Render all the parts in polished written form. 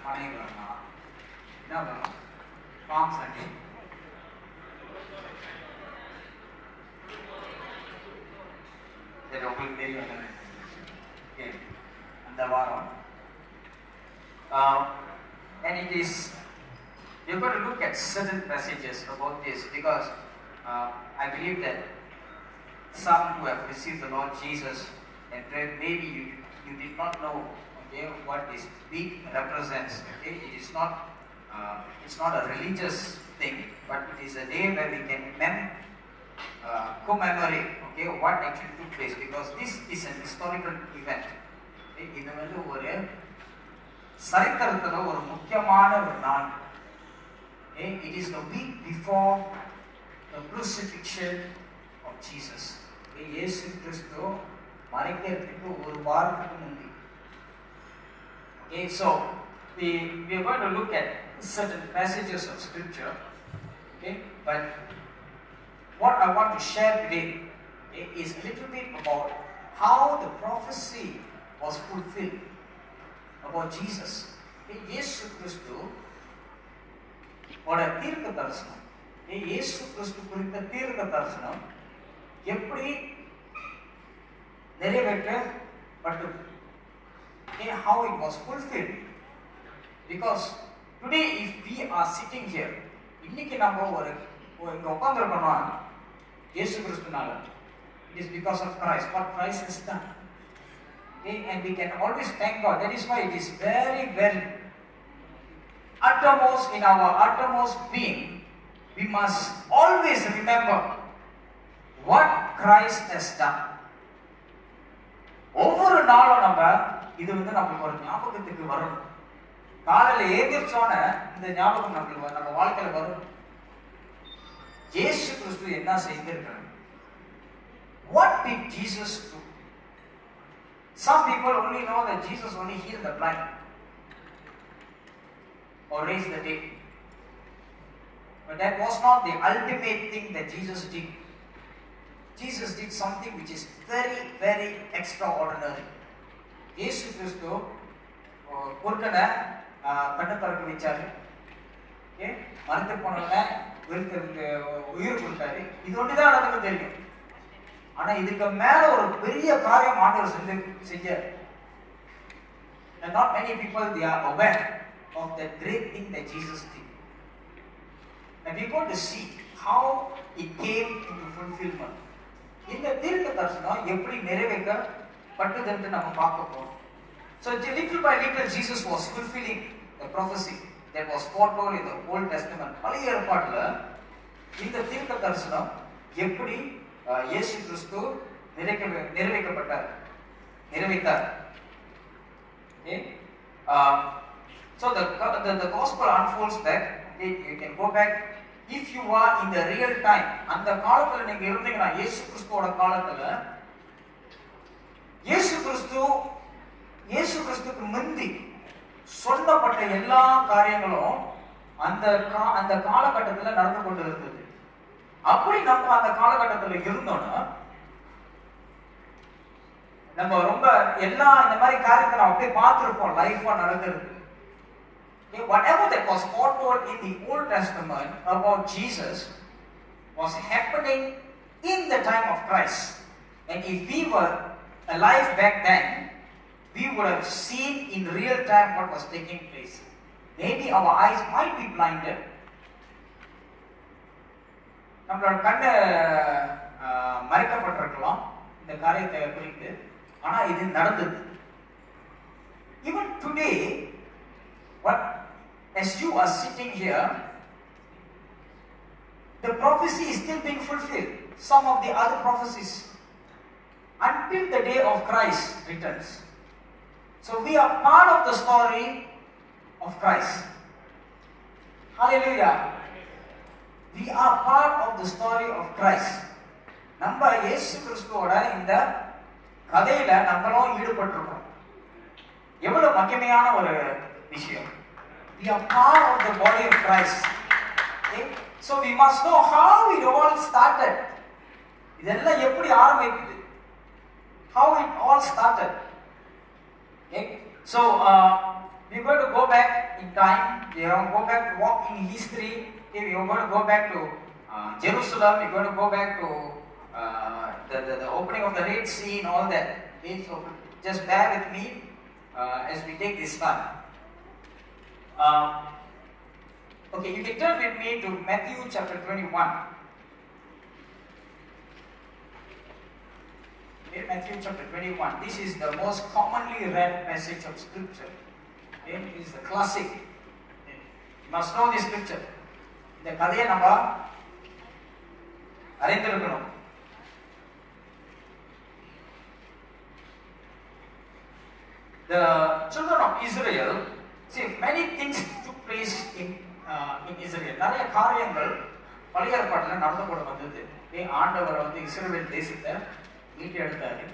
மனைவி வரலாம், என்ன வேணும், ஃபார்ம் சண்டே, சரி உங்களுக்கு தெரியும் அந்த வாரம். And it is, you're going to look at certain passages about this because I believe that some who have received the Lord Jesus and maybe you did not know, okay, what this week represents. Okay, it is not it's not a religious thing, but it is a day where we can commemorate, okay, what actually took place, because this is an historical event. Okay, இது வந்து ஒரு சரித்திரத்துல ஒரு முக்கியமான ஒரு நாள். Okay, it is the week before the crucifixion of Jesus. Okay, இயேசு கிறிஸ்து மரிக்கிறதுக்கு ஒரு வாரத்துக்கு முந்தி. Okay, so we are going to look at certain passages of scripture. Okay, but what I want to share today, okay, is a little bit about how the prophecy was fulfilled about Jesus. Okay, இயேசு கிறிஸ்து ஓட தீர்க்க தரிசனம், இயேசு கிறிஸ்து குறித்த தீர்க்க தரிசனம் எப்படி நிறைவேற்றப்பட்டது, how it was fulfilled. Because today if we are sitting here, இன்னைக்கு நம்ம ஒரு இங்க உட்கார்ந்திருக்கோம்னா இயேசு கிறிஸ்துனால, it is because of Christ, what Christ has done. Okay, and we can always thank God. That is why it is very, very uttermost in our uttermost being, we must always remember what Christ has done. ஒவ்வொரு நாளும் நம்ம இது வந்து நமக்கு ஒரு ஞாபகத்துக்கு வரும். காலையில் ஏந்திரிச்சோன இந்த ஞாபகம் நம்ம வாழ்க்கையில வரும். இயேசு கிறிஸ்து என்ன செய்திருக்கிறார்? What did Jesus do? Some people only know that Jesus only healed the blind or raised the dead. But that was not the ultimate thing that Jesus did. Jesus did something which is very, very extraordinary. இயேசு கிறிஸ்து குருடனை கண்ணை திறக்க வச்சாரு, மரத்து போனவனை உயிர் கொடுத்தாரு. இது ஒன்றுதான் நடந்து தெரியும். ஆனா இதுக்கு மேல ஒரு பெரிய காரியம் ஆண்டவர் செஞ்சார். And not many people they are aware of the great thing that Jesus did. And we want to see how it came into fulfillment. இந்த தீர்க்க தரிசனம் எப்படி நிறைவேற்றப்பட்டது என்று நம்ம பார்க்க போறோம். So little by little Jesus was fulfilling the prophecy that was foretold in the Old Testament. பழைய ஏற்பாட்டுல இந்த தீர்க்க தரிசனம் எப்படி இயேசு கிறிஸ்து நிறைவேற்றப்பட்டார். Okay, so the gospel unfolds back. Okay, you can go back if you are in the real time. அந்த காலத்துல நீங்க இருந்தீங்கன்னா, இயேசு கிறிஸ்துவோட காலத்துல இயேசு கிறிஸ்துக்கு முந்தி சொல்லப்பட்ட எல்லா காரியங்களும் அந்த காலகட்டத்தில் நடந்து கொண்டு இருந்தது. அப்படி நம்ம அந்த காலகட்டத்தில் இருந்தோம்னா நம்ம ரொம்ப எல்லா இந்த மாதிரி காரியத்தை நம்ம அப்படியே பார்த்துருப்போம், லைஃபா நடக்கிறது. Whatever that was foretold in the Old Testament about Jesus was happening in the time of Christ. And if we were alive back then, we would have seen in real time what was taking place. Maybe our eyes might be blinded. நம்மளோட கண்ணு மறைக்கப்பட்டிருக்கலாம் இந்த காரியத்தை குறித்து, ஆனா இது நடந்தது. Even today, as you are sitting here, the prophecy is still being fulfilled. Some of the other prophecies until the day of Christ returns. So we are part of the story of Christ. Hallelujah. We are part of the story of Christ. நம்ம இயேசு கிறிஸ்துவோட இந்த கதையில நம்மளும் ஈடுபட்டிருக்கோம். எவ்வளவு மகிமையான ஒரு விஷயம். We are part of the body of Christ. Okay? So we must know how it all started. இதெல்லாம் எப்படி ஆரம்பிக்குது? How it all started. Okay? So we're going to go back in time, we are go back to walk in history, okay, we are going to go back to Jerusalem, we're going to go back to the opening of the Red Sea and all that. Okay, so just bear with me as we take this time. Okay, you can turn with me to Matthew chapter 21. Okay, Matthew chapter 21. This is the most commonly read passage of scripture. Okay, it is the classic. Okay. You must know this scripture. இந்த கதையை நம்ம அறிந்திருக்கணும். The children of Israel, see, many things took place in Israel. நிறைய காரியங்கள் பழைய ஏற்பாட்டில் நடந்து கொண்டு வந்தது. ஆண்டவர் வந்து இஸ்ரவேல் தேசத்தை மீட்டு எடுத்தாரு.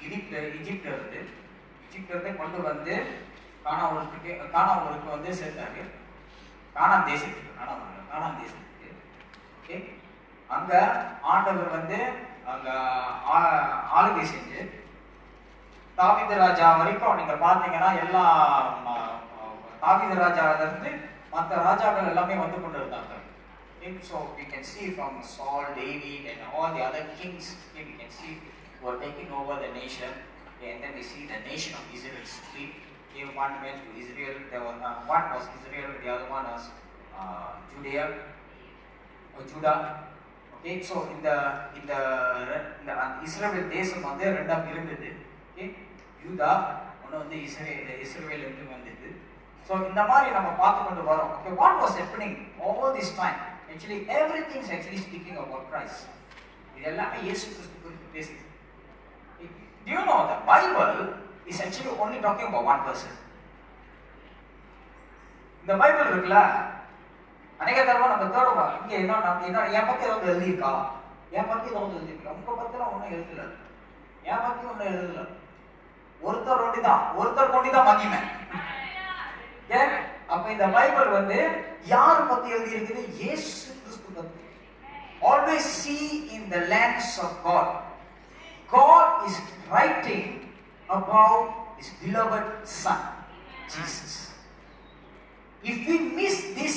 எகிப்திலிருந்து கொண்டு வந்து கானாவூருக்கு வந்து சேர்த்தாரு. கானான் தேசத்துக்கு ஓகே, அங்க ஆண்டவர் வந்து அங்க ஆளுகை செஞ்சு தாவீது ராஜா வரைக்கும் நீங்க பாத்தீங்கன்னா எல்லா தாவீது ராஜாவில இருந்து மற்ற ராஜாக்கள் எல்லாமே வந்து கொண்டு இருந்தாங்க. So we can see from Saul, David and all the other kings, we can see who are taking over the nation, and then we see the nation of Israel split. One went to Israel, one was Israel, the other one was Judah. Okay, so in the Israel தேசம் வந்து ரெண்டா பிரிந்தது. Okay, யூதா ஒன்னு வந்து இஸ்ரவேல் என்று வந்தது. So இந்த மாதிரி நம்ம பார்த்து கொண்டு வரோம். Okay, what was happening all this time? Actually everything is actually speaking about Christ. இது எல்லாமே இயேசு கிறிஸ்து குறித்து பேசுது. Do you know the Bible is actually only talking about one person? இந்த பைபிள் இருக்குல்ல, அநேக தடவை நம்ம தேடுவோம், இங்க என்ன என் பத்தி ஏதாவது எழுதியிருக்கா, என் பத்தி ஏதாவது எழுதியிருக்கா, உங்க பத்திலாம் ஒன்றும் எழுதல, என் பத்தி ஒன்றும் எழுதல, ஒருத்தர் கொண்டிதான் மகிமை. ஏன் அப்ப இந்த பைபிள் வந்து யார் பத்தி எழுதி இருக்குது? இயேசு கிறிஸ்து பத்தி. Always see in the lens of God. God is writing about his beloved son, Jesus. If we miss this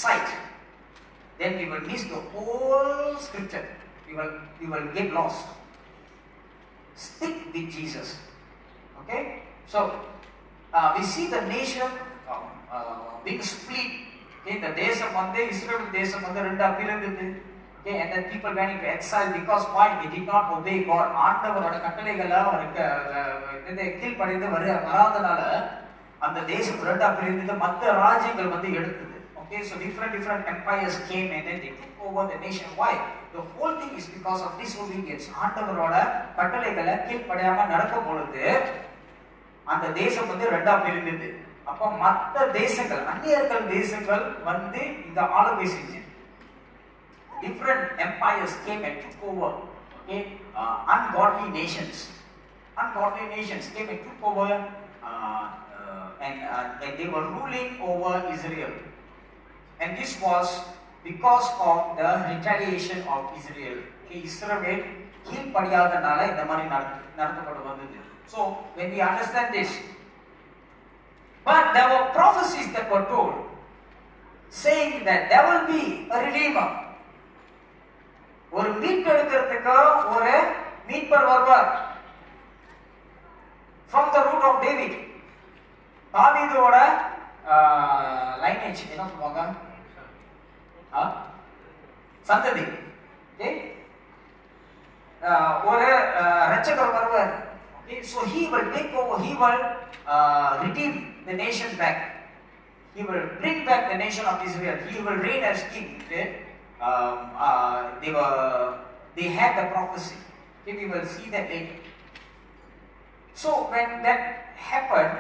sight, then we will miss the whole scripture. We will get lost. Stick with Jesus. Okay? So, we see the nation being split. Okay? The தேசம் வந்து இஸ்ரவேல் தேசம் வந்து ரெண்டா பிரிந்தது. Okay, and then people went into exile because why? They did not obey God. ஆண்டவரோட கட்டளைகளை அவருக்கு கீழ்ப்படிந்து வராதனால அந்த தேசம் ரெண்டா பிரிந்தது. மற்ற ராஜ்யங்கள் வந்து எடுத்தது. Okay, so different empires came and then they took over the nation. Why? The whole thing is because of disobedience. ஆண்டவரோட கட்டளைகளை கீழ்ப்படியாம நடக்கும் பொழுது அந்த தேசம் வந்து ரெண்டா பிரிந்தது. அப்ப மற்ற தேசங்கள், அந்நியர்கள் தேசங்கள் வந்து இந்த ஆளுகை செஞ்சு different empires came and took over. Okay, ungodly nations came and took over, and they were ruling over Israel. And this was because of the retaliation of Israel. Okay, Israel கீழ்ப்படியாதனால இந்த மாதிரி நடந்து வந்தது. So when we understand this, but there were prophecies that were told saying that there will be a redeemer. ஒரு மீட்டெடுக்கிறதுக்கு ஒரு மீட்பர் வருவார். From the root of David. தாவீதோட lineage என்ன சொல்வாங்க? சந்ததி. ஒரு ரட்சகர் வருவார். So he will take over, he will redeem the nation back. He will bring back the nation of Israel. He will reign as king. They had the prophecy. Okay, we will see that later. So when that happened,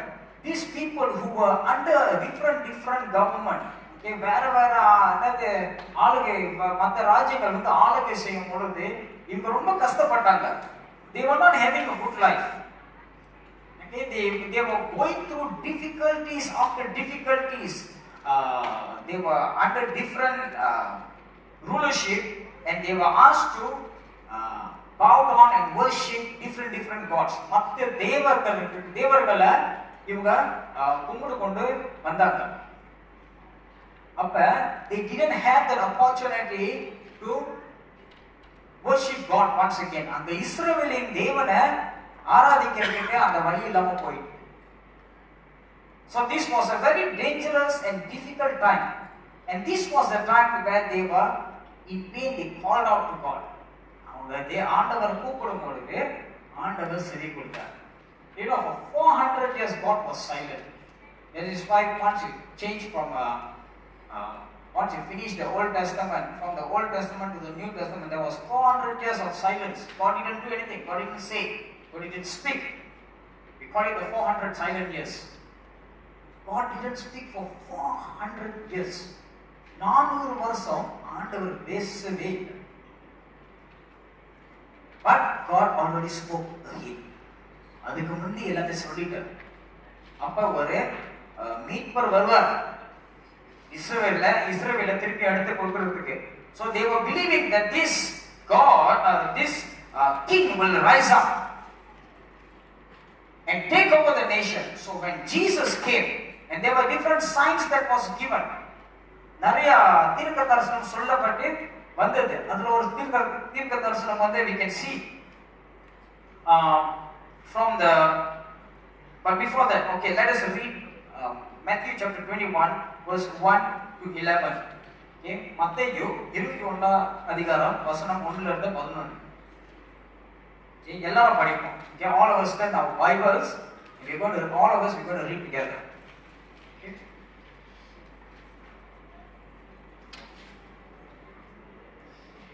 these people who were under a different government, okay, வேற அதாவது ஆளுகை மற்ற ராஜ்யங்கள் வந்து ஆளுகை செய்யும் பொழுது இவங்க ரொம்ப கஷ்டப்பட்டாங்க. They were not having a good life. Okay, they were going through difficulties after difficulties. They were under different rulership, and they were asked to bow down and worship different gods. மற்ற தேவர்களை இவங்க கும்பிடு கொண்டு வந்தாங்க. அப்ப they didn't have that opportunity to worship God once again. அந்த இஸ்ரவேலின் தேவனை ஆராதிக்கிறதுக்கு அந்த வழி இல்லாம போயிட்டு. So this was a very dangerous and difficult time, and this was the time where they were in pain. They called out to God. அவங்க ஆண்டவர் கூப்பிடும் பொழுது ஆண்டவர் செவி கொடுத்தார். You know, for 400 years God was silent. That is why once you change from once you finish the Old Testament, from the Old Testament to the New Testament, there was 400 years of silence. God didn't do anything. God didn't say. God didn't speak. We call it the 400 silent years. God didn't speak for 400 years. 400 வருஷம் ஆண்டவர் பேசவே இல்லை. But God already spoke again. அதுக்கு முந்தி எல்லாத்தையும் சொல்லிட்டார். அப்ப ஒரு மீட்பர் வருவார் இஸ்ரவேலை திருப்பி அடுத்து கொடுக்கிறதுக்கு. So they were believing that this God, this king will rise up and take over the nation. So when Jesus came, and there were different signs that was given. நிறைய தீர்க்க தரிசனம் சொல்லப்பட்டு வந்தது. அதுல ஒரு தீர்க்க தரிசனம் வந்து we can see from the, but before that, okay, let us read Matthew chapter 21 verse 1 to 11. Okay, மத்தேயு 21 அதிகாரம் வசனம் 1 ல இருந்து 11. Okay, எல்லாரும் படிப்போம். Okay, all of us turn our Bibles. We're going to, all of us we're going to read together. Okay,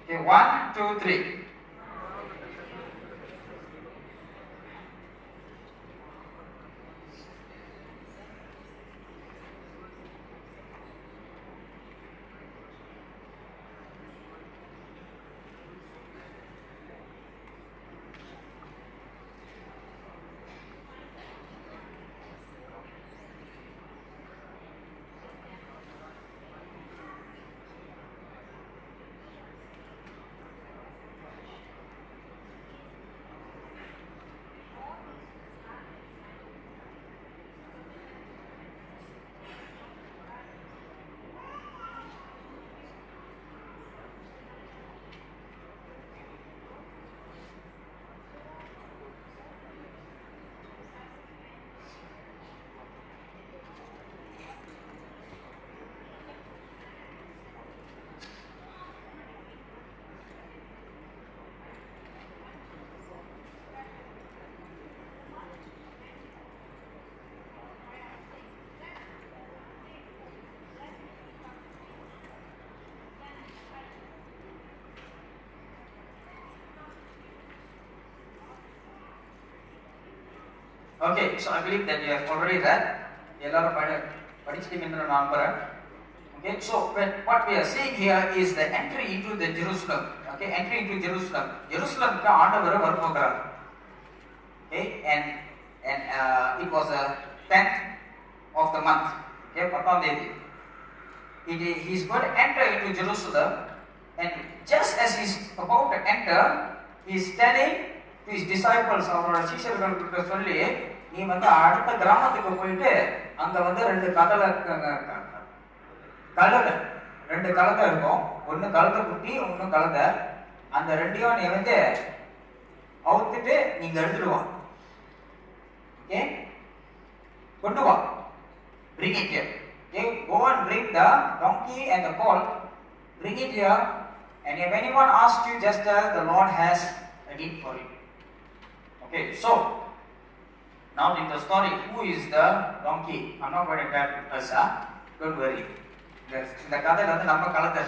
okay, 1 2 3. Okay, so I believe that you have already read. எல்லாரும் படிச்சிட்டீங்கன்னு நான் நம்புறேன். Okay, so what we are seeing here is the entry into the Jerusalem. Okay, entry into Jerusalem. Jerusalemக்கு ஆண்டவர் வரப்போகிறார். Okay, and it was a 10th of the month. Okay, 10ஆம் தேதி. He is going to enter into Jerusalem, and just as he is about to enter, he is telling to his disciples, அவரோட சீஷர்களுக்கு சொல்லி, நீ வந்து அடுத்த கிராமத்துக்கு போயிட்டு அங்க வந்து ரெண்டு கழுதை இருக்கும், ஒன்னு கழுதை குட்டி ஒன்னு கழுதை, அந்த ரெண்டையும் நீ வந்து அவுத்துட்டு நீங்க எடுத்துட்டு வா. ஓகே, கொண்டு வா, bring it here. Okay, go and bring the donkey and the colt, bring it here, and if anyone asks you, just tell the Lord has a need for it. Okay, so now in the story, who is the donkey? I'm not going to tell us, don't worry. இந்த கதையில வந்து நம்ம கலதை.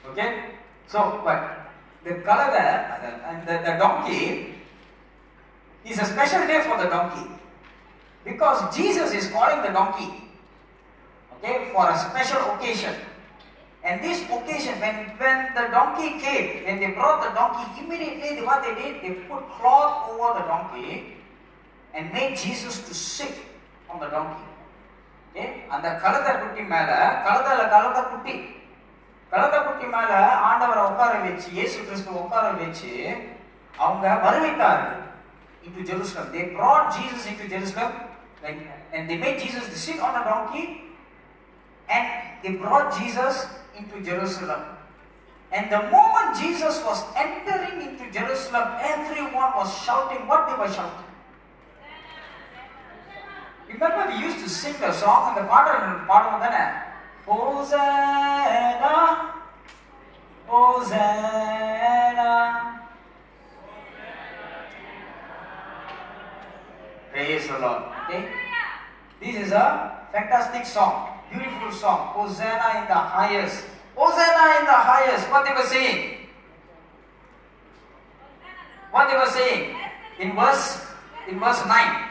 Okay, so but the கலதை and the donkey is a special day for the donkey because Jesus is calling the donkey, okay, for a special occasion. And this occasion, when the donkey came, when they brought the donkey, immediately what they did, they put cloth over the donkey and made Jesus to sit on the donkey. Okay, அந்த கழுதை குட்டி மேல, கழுதை குட்டி மேல ஆண்டவரை உட்கார வச்சு, இயேசு கிறிஸ்துவை உட்கார வச்சு அவங்க வருவித்தார்கள் into Jerusalem. They brought Jesus into Jerusalem and they made Jesus to sit on a donkey, and they brought Jesus into Jerusalem. And the moment Jesus was entering into Jerusalem, everyone was shouting. What they were shouting? Remember, we used to sing the song, and the part of that, Hosanna, Hosanna. Praise the Lord. Okay? This is a fantastic song, beautiful song. Hosanna in the highest. Hosanna in the highest. What they were saying? What they were saying? In verse 9.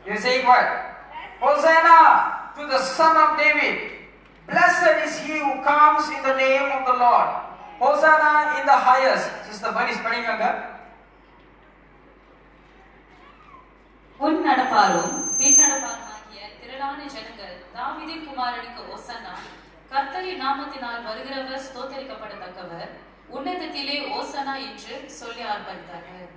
You're saying what? Hosanna to the Son of David. Blessed is he who comes in the name of the Lord. Hosanna in the highest. Sister Bunny is praying again. முன் நடப்பாரும் பின் நடப்பாருமாகிய திரளான ஜனங்கள் தாவீதின் குமாரனுக்கு ஓசன்னா, கர்த்தரின் நாமத்தினால் வருகிறவர் ஸ்தோத்தரிக்கப்படத்தக்கவர், உன்னதத்திலே ஓசன்னா என்று சொல்லி ஆர்ப்பரித்தார்கள்.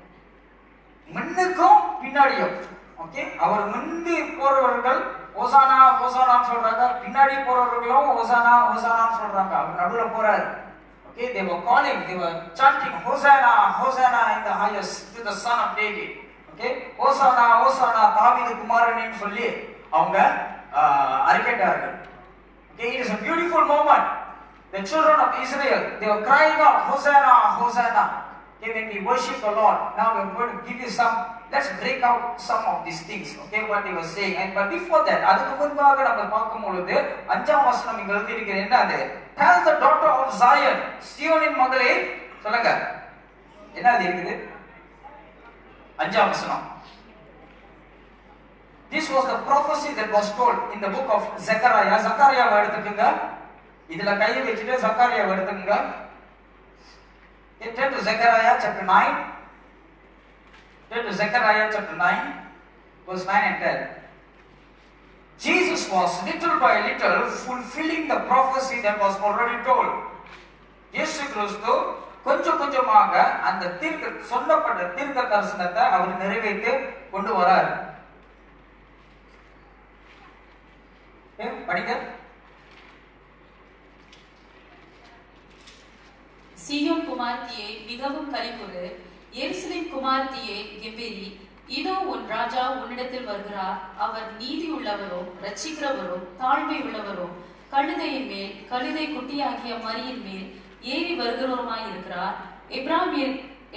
முன்னுக்கும் பின்னாடியும், ஓகே, அவர் முந்தி போறவர்கள் ஓசானா ஓசானான்னு சொல்றாங்க, பின்னாடி போறவர்களும் ஓசானா ஓசானான்னு சொல்றாங்க. அவர் நடுவுல போறாரு. Okay, they were calling, they were chanting Hosanna, Hosanna in the highest to the Son of David. Okay, Hosanna, Hosanna, தாவீது குமாரனேன்னு சொல்லி அவங்க அறிக்கையிட்டார்கள். Okay, it is a beautiful moment. The children of Israel, they were crying out Hosanna, Hosanna. Okay, when we worship the Lord, now we are going to give you some. Let's break out some of these things. Okay, what they were saying. And but before that, அதுக்கு முன்பாக நம்ம பார்க்கும் பொழுது 5ஆம் வசனம் இங்க எழுதி இருக்கிறது. என்னது? Tell the daughter of Zion, சியோனின் மகளே, சொல்லுங்க. என்ன இருக்குது? 5ஆம் வசனம். This was the prophecy that was told in the book of Zechariah. Zechariah எடுத்துக்கங்க. இதுல கையை வச்சிட்டு Zechariah எடுத்துக்கங்க. Turn to Zechariah chapter 9. Turn to Zechariah chapter 9, verse 9 and 10. Jesus was little by little fulfilling the prophecy that was already told. இயேசு கிறிஸ்து கொஞ்சம் கொஞ்சமாக அந்த சொல்லப்பட்ட தீர்க்க தரிசனத்தை அவர் நிறைவேற்றி கொண்டு வரார். படிங்க. சீயோன் குமாரத்தியே மிகவும் களிப்புறு, எருசலேம் குமாரத்தியே கெம்பீரி, இதோ உன் ராஜா உன்னிடத்தில் வருகிறார். அவர் நீதி உள்ளவரும் ரட்சிக்கிறவரும் தாழ்மை உள்ளவரும் கழுதையின் மேல் கழுதை குட்டியாகிய மரியின் மேல் ஏறி வருகிறவருமாயிருக்கிறார்.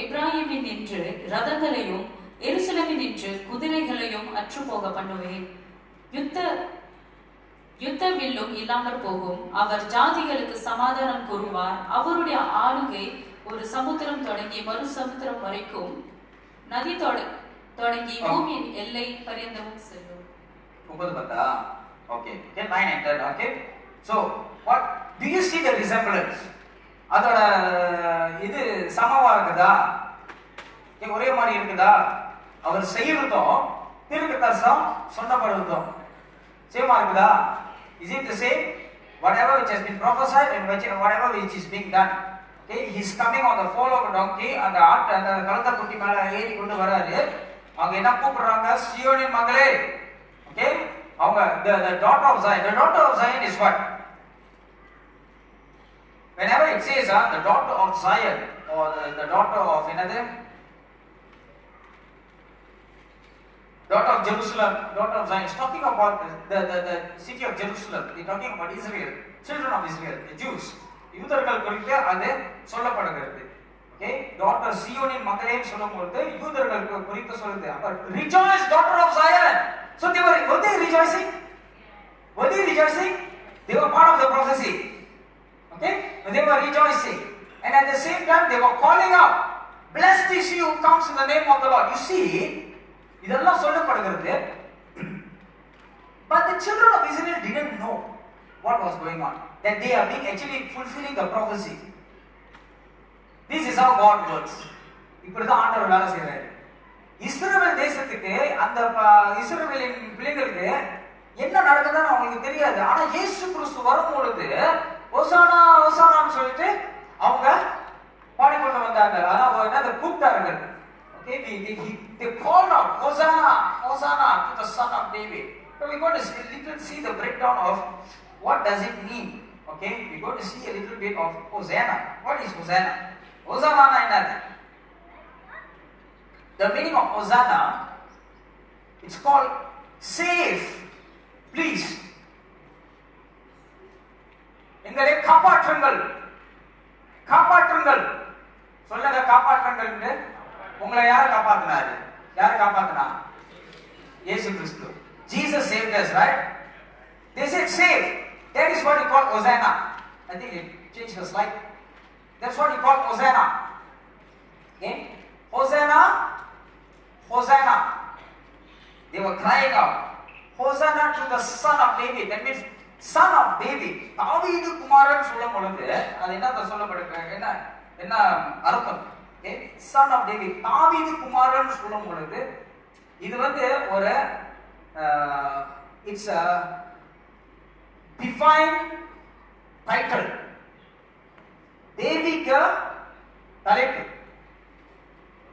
எப்ராயிமின் நின்று ரதங்களையும் எருசலேமின் நின்று குதிரைகளையும் அற்றுப்போக பண்ணுவேன். யுத்த வில்லும் இல்லாமற் போகும். அவர் ஜாதிகளுக்கு சமாதானம் கூறுவார். அவருடைய ஆளுகை ஒரு சமுத்திரம் தொடங்கி மறு சமுத்திரம் வரைக்கும், நதி தொடங்கி பூமியின் எல்லை பரியந்தமும் செல்லும். Okay, get 9 and 10. Okay, so what do you see the resemblance? அதோட இது சமமா இருக்குதா? ஒரே மாதிரி இருக்குதா? அவர் செய்யறதும் தீர்க்க தரிசனம் சொல்லப்படுறதும் சேமா இருக்குதா? Is it the same? Whatever which has been prophesied and whatever which is being done. Okay, he is coming on the foal of a donkey. அந்த கழுத குட்டி மேல ஏறி கொண்டு வராரு. அவங்க என்ன கூப்பிடுறாங்க? சியோனின் மகளே. Okay, அவங்க the daughter of Zion. The daughter of Zion is what? Whenever it says the daughter of Zion or the daughter of another, daughter of Jerusalem, daughter of Zion, is talking about the city of Jerusalem. They are talking about Israel, children of Israel, the Jews. யூதர்கள் குறித்து அது சொல்லப்படுகிறது. Okay, daughter சியோனின் மகளேன்னு சொல்லும்போது யூதர்களுக்கு குறித்து சொல்லுது. அப்ப rejoice, daughter of Zion. So were they rejoicing? Were they rejoicing? They were part of the prophecy. Okay, they were rejoicing, and at the same time they were calling out, blessed is he who comes in the name of the Lord. You see, இதெல்லாம் சொல்லப்படுகிறது. But the children of Israel didn't know what was going on, that they are being actually fulfilling the prophecy. This is how God works. இப்படிதான் ஆண்டவர் வேலை செய்றாரு. இஸ்ரவேல் தேசத்துக்கு அந்த இஸ்ரவேலின் பிள்ளைகளுக்கு என்ன நடக்குதுன்னு அவங்களுக்கு தெரியாது. ஆனா இயேசு கிறிஸ்து வரும்பொழுது ஓசானா ஓசானான்னு சொல்லிட்டு அவங்க பாடிக்கொண்டு வந்தாங்க. அதான் என்னது கூப்பிட்டார்கள். Okay, they called out, Hosanna, Hosanna to the Son of David. So we're going to see the breakdown of what does it mean. Okay, we're going to see a little bit of Hosanna. What is Hosanna? Hosanna enadhu? The meaning of Hosanna, it's called save, please. எங்களை காப்பாற்றுங்கள், காப்பாற்றுங்கள். சொல்லுங்க காப்பாற்றுங்கள். உங்களை யார் காப்பாத்தினாரு? யார் காப்பாத்தினா? இயேசு கிறிஸ்து. Jesus saved us, right? They said save. That is what you call Hosanna. I think it changed the slide. That's what you call Hosanna. Okay? Hosanna, Hosanna. They were crying out, Hosanna to the Son of David. That means Son of David. தாவீது குமாரன் சொல்லும் பொழுது அது என்ன சொல்லப்படுகிறது? என்ன அர்த்தம்? Okay? Son of David. தாவீது குமாரன் சொல்லும் பொழுது இது ஒரு it's a divine title. தெய்வீக தலைப்பு.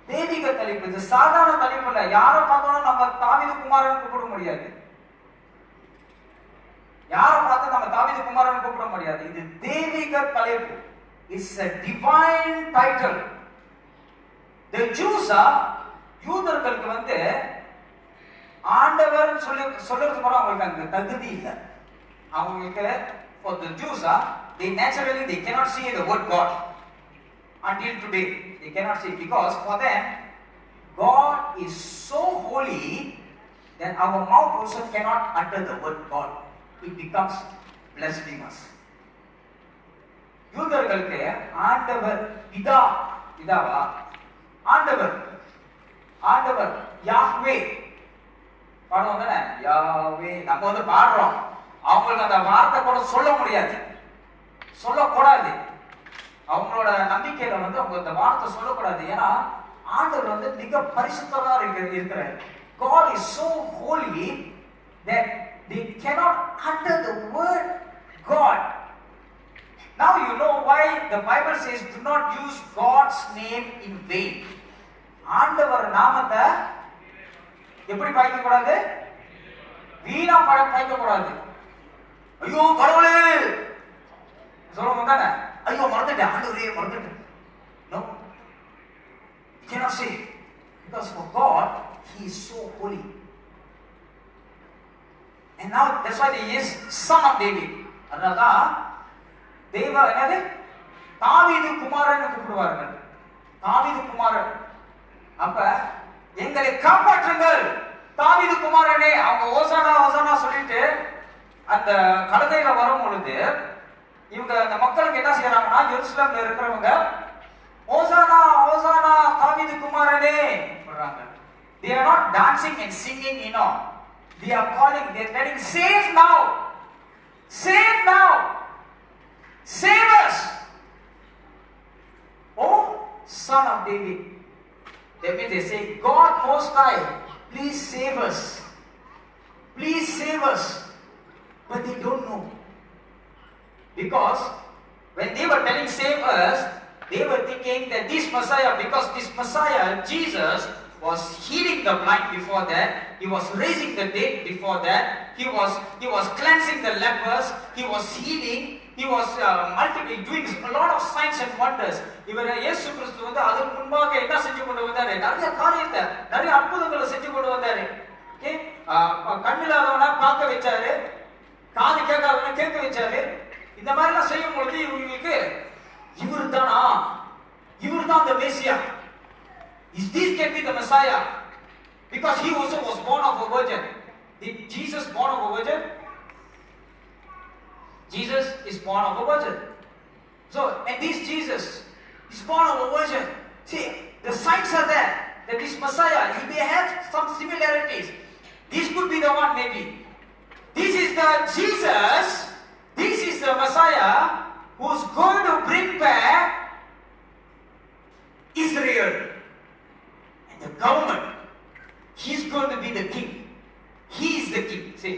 தெய்வீக தலைப்பு. இது சாதாரண தலைப்பு இல்ல. யாரை பார்த்தாலும் நம்ம தாவீது குமாரன் கூப்பிட முடியாது. யாரை பார்த்து நம்ம தாவீது குமாரன் கூப்பிட முடியாது. இது தெய்வீக தலைப்பு. It's a divine title. The Jews யூதர்களுக்கு ஆண்டவர் சொல்றதுக்கு கூட அவங்களுக்கு அந்த தகுதி இல்லை. அவங்களுக்கு for the Jews they naturally they cannot say the word God until today. They cannot say because for them God is so holy that our mouth also cannot utter the word God. It becomes blasphemous. யூதர்களுக்கு ஆண்டவர் பிதாவா ஆண்டவர் யாஹ்வே பாடுவோம் தானே? யாவே நம்ம பாடுறோம். அவங்களுக்கு அந்த வார்த்தை கூட சொல்ல முடியாது, சொல்லக்கூடாது. அவங்களோட நம்பிக்கையில அவங்க அந்த வார்த்தை சொல்லக்கூடாது. ஏன்னா ஆண்டவர் மிக பரிசுத்தமா இருக்கிறார். God is so holy that they cannot utter the word God. Now you know why the Bible says do not use God's name in vain. ஆண்டவர் நாமத்தை எப்படி பாய்க்க கூடாது? வீணா பாய்க்க கூடாது. ஐயோ கடவுளே சொல்லுவோம் தானே? ஐயோ மறந்துட்டேன், ஆண்டவரே மறந்துட்டேன். No, you cannot say because for God He is so holy. And now that's why He is Son of David. அதனாலதான் தேவ என்னது தாவீது குமாரன் கூப்பிடுவார்கள். தாவீது குமாரன். அப்ப எங்களை காப்பாற்றுங்கள் தாவீது குமாரனே. அவங்க ஓசானா ஓசானா சொல்லிட்டு அந்த கழுதையில வரும் பொழுது இவங்க அந்த மக்களுக்கு என்ன செய்யறாங்கன்னா எருசலேம்ல இருக்கிறவங்க ஓசானா ஓசானா தாவீது குமாரனே சொல்றாங்க. They are not dancing and singing, they are calling, they are telling, save now, save now, save us, oh Son of David. That means they say, God Most High, please save us, please save us. But they don't know, because when they were telling save us, they were thinking that this Messiah, because this Messiah Jesus was healing the blind before that, he was raising the dead before that, he was cleansing the lepers, he was healing, he was doing a lot of signs and wonders. இவர் இயேசு கிறிஸ்து அதற்கு முன்பாக என்ன செஞ்சு கொண்டு வந்தாரு? நிறைய காரியத்தை, நிறைய அற்புதங்களை செஞ்சு கொண்டு வந்தாரு. ஓகே, கண்ணில்லாதவனா பார்க்க வச்சாரு, காது கேட்காதவனா கேட்க வச்சாரு. இந்த மாதிரி எல்லாம் செய்யும் பொழுது இவங்களுக்கு இவர் தான் the Messiah. Is this can be the Messiah? Because he also was born of a virgin. Did Jesus born of a virgin? Jesus is born of a virgin. So, and this Jesus is born of a virgin. See, the signs are there that this Messiah, he may have some similarities. This could be the one maybe. This is the Jesus, this is the Messiah who's going to bring back Israel and the government. He's going to be the king. He is the king. See,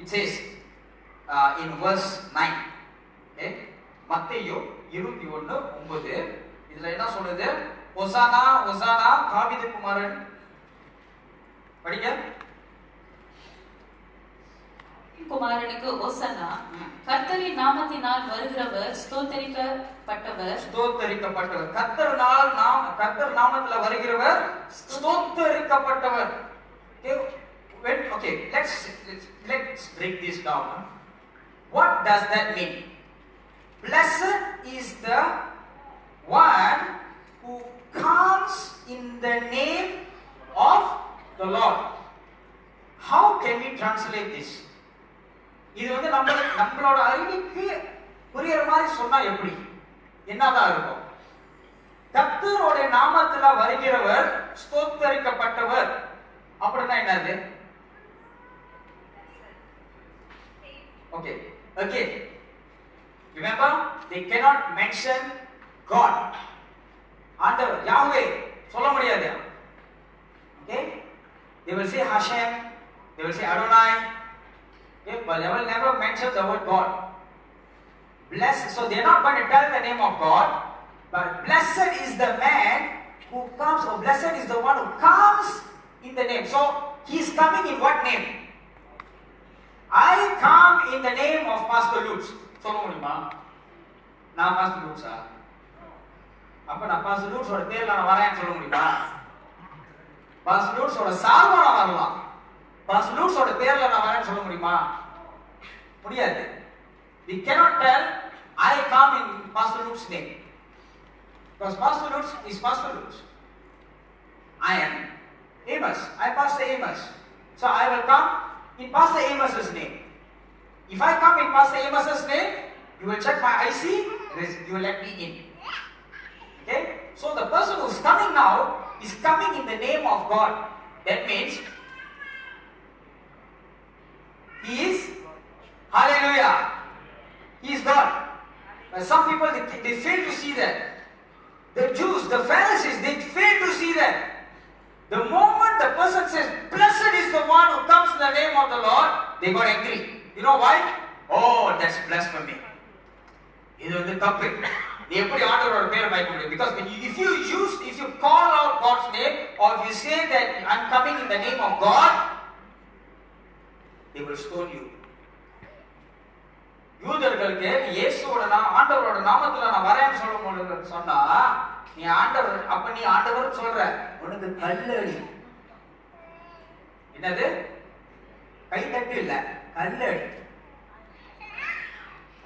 it says in verse 9, okay, மத்தேயு 21:9, இதுல என்ன சொல்லுது? Hosanna hosanna தாவீது குமாரன். படிங்க. குமாரனுக்கு ஓசன்னா, கர்த்தரின் நாமத்தினால் வருகிறவர் ஸ்தோத்தரிக்கப்பட்டவர். ஸ்தோத்தரிக்கப்பட்டவர். கர்த்தர் நாமத்துல வருகிறவர் ஸ்தோத்தரிக்கப்பட்டவர். Okay, let's break this down. What does that mean? Blessed is the one who comes in the name of the Lord. How can we translate this? இது வந்து நம்மளோட அறிவுக்கு புரியுற மாதிரி சொன்னா எப்படி என்னதான் இருக்கும்? கர்த்தரோட நாமத்துல வருகிறவர் ஸ்தோத்தரிக்கப்பட்டவர் அப்படின்னா என்னது? Okay, again, remember they cannot mention God. ஆண்டவர் யாஹ்வே சொல்ல முடியாது. Okay, they will say Hashem, they will say Adonai. Okay, but they will never mention the word God. Blessed, so they are not going to tell the name of God, but blessed is the man who comes, or blessed is the one who comes in the name. So he is coming in what name? I come in the name of Pastor Lutz. சொல்ல முடியுமா? நான் Pastor Lutz அப்ப நான் Pastor Lutz ஓட பேர்ல நான் வரேன்னு சொல்ல முடியுமா? Pastor Lutz ஓட சார்பா நான் வரலாம். Pastor Lutz ஓட பேர்ல நான் வரேன்னு சொல்ல முடியுமா? முடியாது. We cannot tell I come in Pastor Lutz's name, because Pastor Lutz is Pastor Lutz. I am Amos. I Pastor Amos. So I will come in Pastor Amos's name. If I come in Pastor Amos's name, you will check my IC, you will let me in. Okay? So the person who is coming now is coming in the name of God. That means he is, hallelujah, he is God. But some people they fail to see that. The Jews, the Pharisees, they fail to see that. The moment the person says, blessed is the one who comes in the name of the Lord, they got angry. You know why? Oh, that's blasphemy. இது வந்து தப்பு. நீ எப்படி ஆண்டவரோட பேரை வைக்க முடியும்? Because if you call out God's name, or if you say that I'm coming in the name of God, they will stone you. யூதர்களுக்கு இயேசுவோட ஆண்டவரோட நாமத்துல நான் வரேன்னு சொல்ல சொன்னா, நீ ஆண்டவர் சொல்ற, உனக்கு கல்லடி. என்னது? கை தட்டு இல்ல, கல்லடி.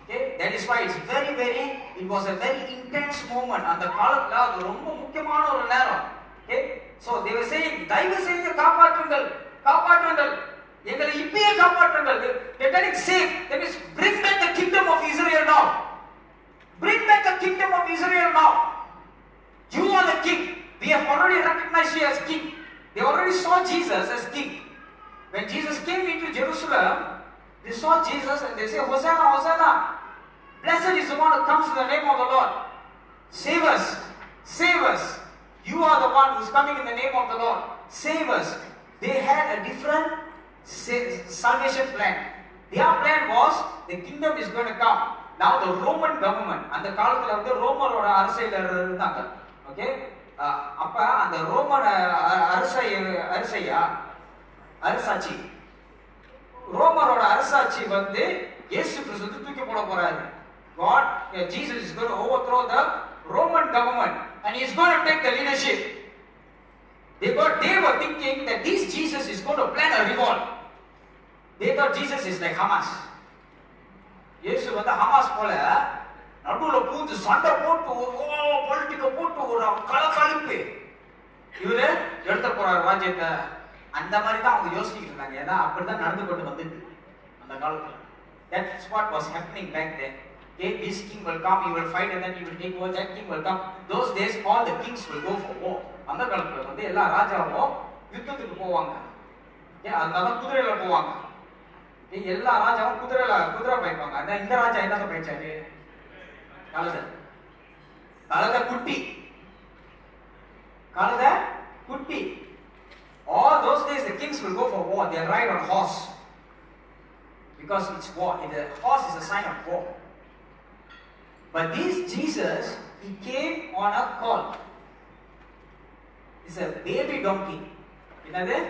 Okay, that is why it was a very intense moment. அந்த காலத்துல அது ரொம்ப முக்கியமான ஒரு நேரம். Okay, so they were saying, தயவு செய்து காப்பாற்றுங்கள், எங்களை இப்பயே காப்பாற்றுங்கள். They are telling, save, that means bring back the kingdom of Israel now. Bring back the kingdom of Israel now. You are the king. We have already recognized you as king. They already saw Jesus as king. When Jesus came into Jerusalem, they saw Jesus and they say, Hosanna, Hosanna. Blessed is the one who comes in the name of the Lord. Save us, save us. You are the one who is coming in the name of the Lord. Save us. They had a different salvation plan. Their plan was, the kingdom is going to come. Now the Roman government, அந்த காலத்துல வந்து ரோமரோட அரசியல் இருந்தாங்க. Okay, அப்ப அந்த Roman அரசாட்சி ரோமரோட அரசாட்சி வந்து இயேசு கிறிஸ்து தூக்கி போட போறாரு. Jesus is going to overthrow the Roman government and he is going to take the leadership. They were thinking that this Jesus is going to plan a revolt. They thought Jesus is like Hamas. இயேசு வந்து Hamas போல நடுவுல பூந்து சண்டை போட்டு பொலிட்டிக்க போட்டு ஒரு கலக்கலிப்பு இவரு எடுத்து போறாரு ராஜ்யத்தை. அந்த மாதிரி தான் அவங்க யோசிச்சுட்டு இருந்தாங்க. ஏன்னா அப்படிதான் நடந்து கொண்டு வந்தது அந்த காலத்துல. That's what was happening back then. Okay, this king will come, he will fight and then he will take over. That king will come. Those days all the kings will go for war. அந்த காலத்துல வந்து எல்லா ராஜாவும் யுத்தத்துக்கு போவாங்க. அதனால குதிரையில போவாங்க. எல்லா ராஜாவும் குதிரை பாய்ப்பாங்க. அதான் இந்த ராஜா என்ன பாய்ச்சாரு? கழுதை குட்டி. All those days the kings will go for war. They ride on horse because it's war. The horse is a sign of war. But this Jesus he came on a colt. It's a baby donkey. Another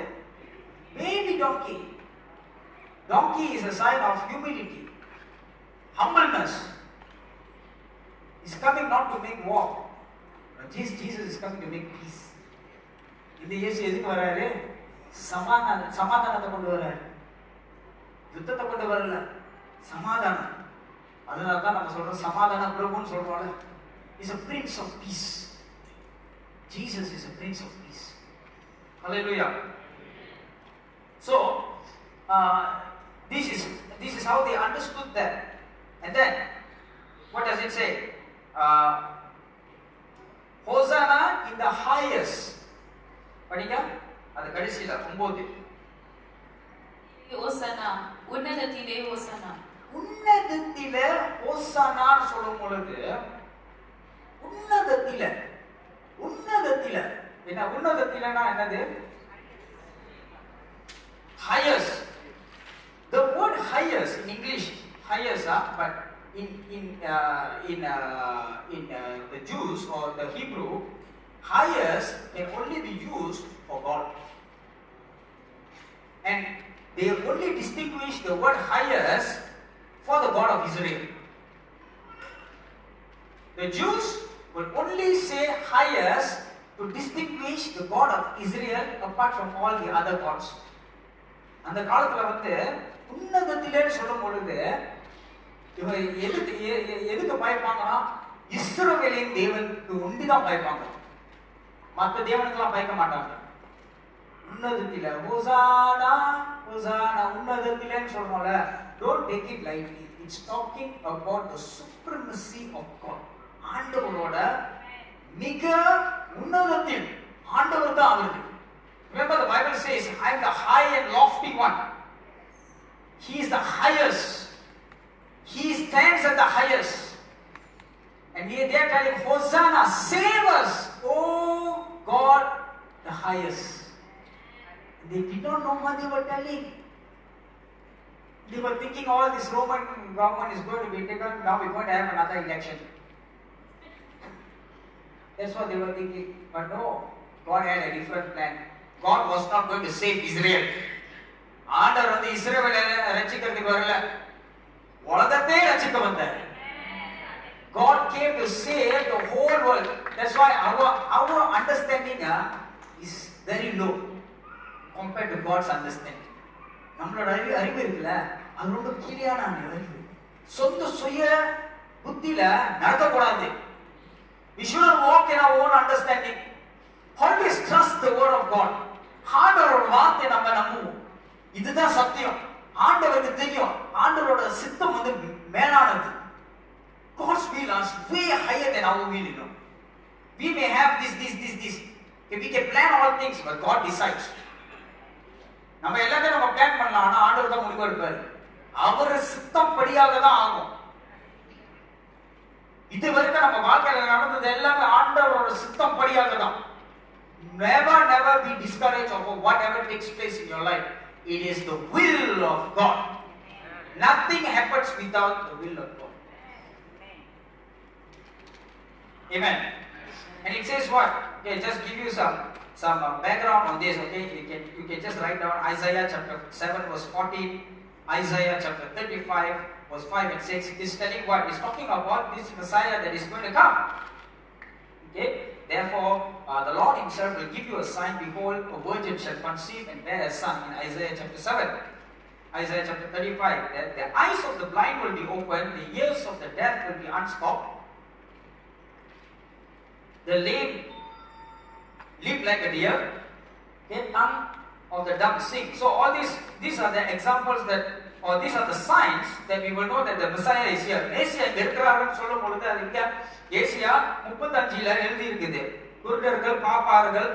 baby donkey. Donkey is a sign of humility, humbleness. He's coming not to make war, but Jesus is coming to make peace. இந்த இயேசு எதுக்கு வராரு? சமாதானத்தை கொண்டு வராரு. யுத்தத்தை கொண்டு வரல, சமாதானம். அதனால தான் நம்ம சொல்றோம் சமாதான பிரபுன்னு சொல்றோம்ல. He's a prince of peace. Jesus is a prince of peace. Hallelujah. So this is how they understood that. And then what does it say? Hosanna in the highest. படிங்க, அது கடைசில 9. ஓசனா, உன்னதத்திலே ஓசனா. உன்னதத்திலே ஓசனான்னு சொல்லும் பொழுது உன்னதத்திலே என்ன உன்னதத்திலேனா என்னது? Highest. The word highest in English, highest, but in the Jews or the Hebrew, highest can only be used for God, and they only distinguish the word highest for the God of Israel. The Jews will only say highest to distinguish the God of Israel apart from all the other gods. அந்த காலத்துல வந்து உன்னதத்திலேன்னு சொல்லும் பொழுது இவங்க எதுக்கு பயப்பாங்கன்னா இஸ்ரவேலின் தேவனுக்கு ஒண்டிதான் பயப்பாங்க, மற்ற தேவனுக்கெல்லாம் பயக்க மாட்டாங்க. உன்னதத்தில ஹோசானா ஹோசானா உன்னதத்திலேன்னு சொல்றோம்ல, don't take it lightly. It's talking about the supremacy of God. ஆண்டவரோட மிக உன்னதத்தில் ஆண்டவர் தான் அவரு. Remember the Bible says, I am the high and lofty one. He is the highest. He stands at the highest. And here they are telling, Hosanna, save us, oh God, the highest. They did not know what they were telling. They were thinking all this Roman government is going to be taken, now we are going to have another election. That's what they were thinking. But no, God had a different plan. God was not going to save Israel. ஆண்டவர் வந்து இஸ்ரவேலை ரட்சிக்கிறதுக்கு வரல, உலகத்தை ரட்சிக்க வந்தார். God came to save the whole world. That's why our understanding is very low compared to God's understanding. நம்மளோட அறிவு இருக்குல்ல, அது ரொம்ப கீழான அறிவு. சொந்த சுய புத்தியில நடக்கக்கூடாது. We shouldn't walk in our own understanding. Always trust the word of God. ஆண்டவரோட வார்த்தை நம்ம நம்புவோம். இதுதான் சத்தியம். ஆண்டவருக்கு தெரியும் ஆண்டவரோட சித்தம் வந்து மேலானது. God's will is way higher than our will, you know. We may have this. We can plan all things, but God decides. நம்ம எல்லாத்தையும் நம்ம பிளான் பண்ணலாம், ஆனா ஆண்டவர் தான் முடிவு எடுப்பாரு. அவர் சித்தம் படியாக தான் ஆகும். இது வரைக்கும் நம்ம வாழ்க்கையில நடந்தது எல்லாமே ஆண்டவரோட சித்தம் படியாக தான். Never be discouraged over whatever takes place in your life. It is the will of God. Nothing happens without the will of God. Amen. And it says what? Okay, just give you some background on this. Okay, you can just write down Isaiah chapter 7 verse 14, Isaiah chapter 35 verse 5 and 6. It's telling what? It's talking about this Messiah that is going to come. Okay. Therefore, the Lord Himself will give you a sign. Behold, a virgin shall conceive and bear a son. In Isaiah chapter 7, Isaiah chapter 35, that the eyes of the blind will be opened, the ears of the deaf will be unstopped, the lame leap like a deer, the tongue of the dumb sing. So all these are the examples that, or these are the signs that we will know that the Messiah is here. Messiah இருக்கிறாருன்னு சொல்லும் பொழுது அது இங்க Asia 35ல எழுதி இருக்குது. குருடர்கள், பாப்பார்கள்,